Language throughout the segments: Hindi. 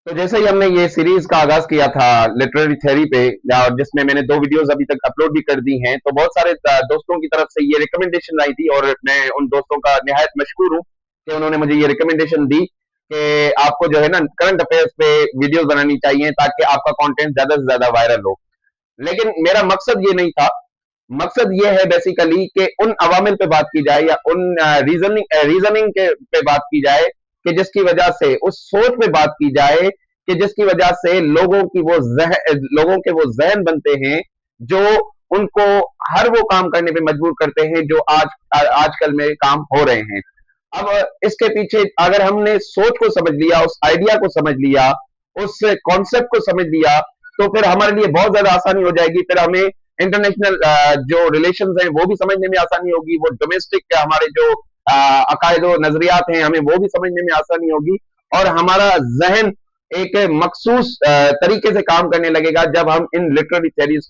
तो जैसे ही हमने ये सीरीज का आगाज किया था लिटरेरी थ्योरी पे, और जिसमें मैंने 2 वीडियोस अभी तक अपलोड भी कर दी हैं, तो बहुत सारे दोस्तों की तरफ से ये रिकमेंडेशन आई थी, और मैं उन दोस्तों का निहायत मशकूर हूँ कि उन्होंने मुझे ये रिकमेंडेशन दी कि आपको जो है ना करंट अफेयर्स पे वीडियोस बनानी चाहिए ताकि आपका कंटेंट ज्यादा से ज्यादा वायरल हो। लेकिन मेरा मकसद ये नहीं था। मकसद ये है बेसिकली कि उन अवामिल पे बात की जाए, या उन रीजनिंग के पे बात की जाए कि जिसकी वजह से, उस सोच पे बात की जाए कि जिसकी वजह से लोगों के वो जहन बनते हैं जो उनको हर वो काम करने पे मजबूर करते हैं जो आजकल में काम हो रहे हैं। अब इसके पीछे अगर हमने सोच को समझ लिया, उस आइडिया को समझ लिया, उस कॉन्सेप्ट को समझ लिया, तो फिर हमारे लिए बहुत ज्यादा आसानी हो जाएगी। फिर हमें इंटरनेशनल जो रिलेशंस हैं वो भी समझने में आसानी होगी, वो डोमेस्टिक हमारे जो अकायद नजरियात हैं हमें वो भी समझने में आसानी होगी, और हमारा जहन एक मखसूस तरीके से काम करने लगेगा जब हम इन लिटरेरी थेरीज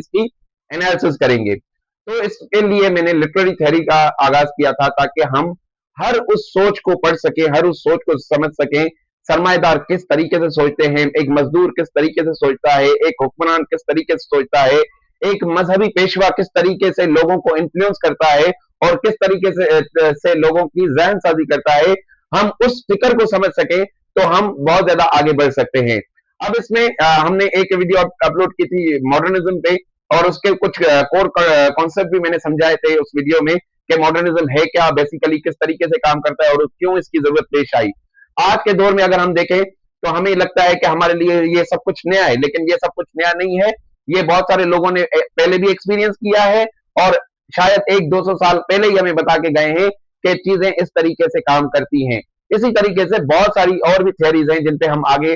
की एनालिसिस करेंगे। तो इसके लिए मैंने लिटरेरी थ्योरी का आगाज किया था ताकि हम हर उस सोच को पढ़ सके, हर उस सोच को समझ सकें। सरमाएदार किस तरीके से सोचते हैं, एक मजदूर किस तरीके से सोचता है, एक हुक्मरान किस तरीके से सोचता है, एक मजहबी पेशवा किस तरीके से लोगों को इन्फ्लुएंस करता है, और किस तरीके से लोगों की जहन साजी करता है। हम उस फिक्र को समझ सके तो हम बहुत ज्यादा आगे बढ़ सकते हैं। अब इसमें हमने एक वीडियो अपलोड की थी मॉडर्निज्म पे, और उसके कुछ कोर कॉन्सेप्ट भी मैंने समझाए थे उस वीडियो में कि मॉडर्निज्म है क्या, बेसिकली किस तरीके से काम करता है और क्यों इसकी जरूरत पेश आई। आज के दौर में अगर हम देखें तो हमें लगता है कि हमारे लिए ये सब कुछ नया है, लेकिन ये सब कुछ नया नहीं है। ये बहुत सारे लोगों ने पहले भी एक्सपीरियंस किया है, और शायद 100-200 साल पहले ही हमें बता के गए हैं कि चीजें इस तरीके से काम करती हैं। इसी तरीके से बहुत सारी और भी थ्योरीज हैं जिन पे हम आगे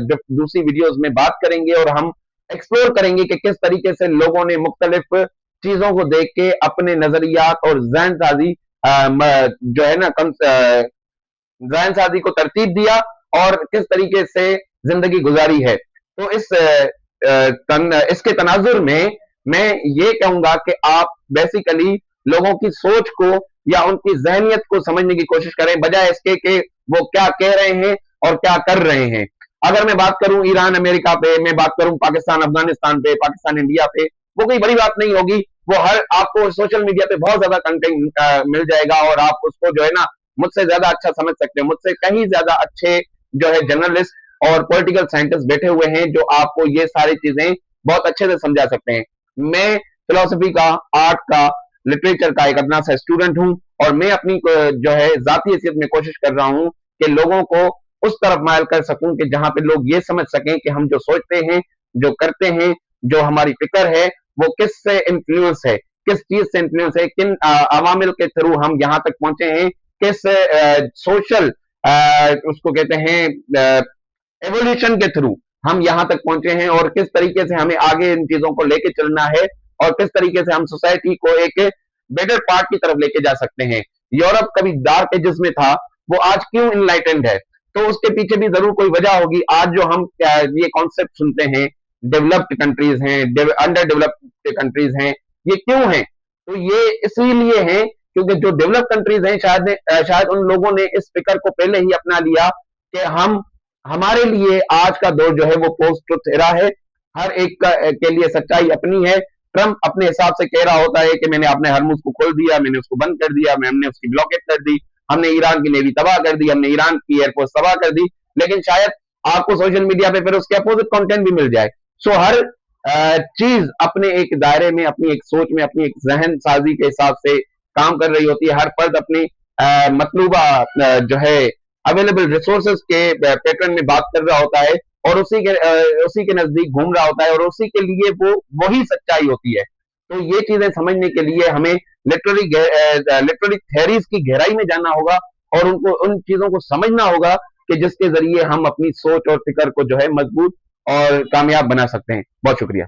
दूसरी वीडियोस में बात करेंगे, और हम एक्सप्लोर करेंगे कि किस तरीके से लोगों ने मुख्तलिफ चीजों को देख के अपने नजरियात और जहन साजी जो है ना जहन साजी को तरतीब दिया, और किस तरीके से जिंदगी गुजारी है। तो इसके तनाजुर में मैं ये कहूंगा कि आप बेसिकली लोगों की सोच को या उनकी जहनियत को समझने की कोशिश करें, बजाय इसके कि वो क्या कह रहे हैं और क्या कर रहे हैं। अगर मैं बात करूं ईरान अमेरिका पे, मैं बात करूं पाकिस्तान अफगानिस्तान पे, पाकिस्तान इंडिया पे, वो कोई बड़ी बात नहीं होगी। वो हर आपको सोशल मीडिया पे बहुत ज्यादा कंटेंट मिल जाएगा, और आप उसको जो है ना मुझसे ज्यादा अच्छा समझ सकते हैं। मुझसे कहीं ज्यादा अच्छे जो है जर्नलिस्ट और पॉलिटिकल साइंटिस्ट बैठे हुए हैं जो आपको ये सारी चीजें बहुत अच्छे से समझा सकते हैं। मैं फिलोसफी का, आर्ट का, लिटरेचर का एक अपना सा स्टूडेंट हूं, और मैं अपनी जो है जाती हैसियत में कोशिश कर रहा हूं कि लोगों को उस तरफ मायल कर सकूं कि जहां पे लोग ये समझ सकें कि हम जो सोचते हैं, जो करते हैं, जो हमारी फिक्र है, वो किससे इन्फ्लुएंस है, किस चीज से इन्फ्लुएंस है, किन अवामिल के थ्रू हम यहाँ तक पहुंचे हैं, किस सोशल उसको कहते हैं एवोल्यूशन के थ्रू हम यहाँ तक पहुंचे हैं, और किस तरीके से हमें आगे इन चीजों को लेके चलना है, और किस तरीके से हम सोसाइटी को एक बेटर पार्ट की तरफ लेके जा सकते हैं। यूरोप कभी डार्क एजेस में था, वो आज क्यों इनलाइटेंड है? तो उसके पीछे भी जरूर कोई वजह होगी। आज जो हम ये कॉन्सेप्ट सुनते हैं, डेवलप्ड कंट्रीज हैं, अंडर डेवलप्ड कंट्रीज हैं, ये क्यों हैं? तो ये इसीलिए है क्योंकि जो डेवलप कंट्रीज हैं शायद उन लोगों ने इस फिक्र को पहले ही अपना लिया कि हम हमारे लिए आज का दौर जो है वो पोस्ट ट्रुथ एरा है। हर एक के लिए सच्चाई अपनी है। ट्रंप अपने हिसाब से कह रहा होता है कि मैंने अपने हरमुज को खोल दिया, मैंने उसको बंद कर दिया, हमने उसकी ब्लॉकेट कर दी, हमने ईरान की नेवी तबाह कर दी, हमने ईरान की एयरफोर्स तबाह कर दी। लेकिन शायद आपको सोशल मीडिया पे फिर उसके अपोजिट कंटेंट भी मिल जाए। सो हर चीज अपने एक दायरे में, अपनी एक सोच में, अपनी एक जहन साजी के हिसाब से काम कर रही होती है। हर फर्द अपनी मतलूबा जो है अवेलेबल रिसोर्सेज के पैटर्न में बात कर रहा होता है, और उसी के नजदीक घूम रहा होता है, और उसी के लिए वो वही सच्चाई होती है। तो ये चीजें समझने के लिए हमें लिटरेरी थ्योरीज की गहराई में जानना होगा, और उनको उन चीजों को समझना होगा कि जिसके जरिए हम अपनी सोच और फिक्र को जो है मजबूत और कामयाब बना सकते हैं। बहुत शुक्रिया।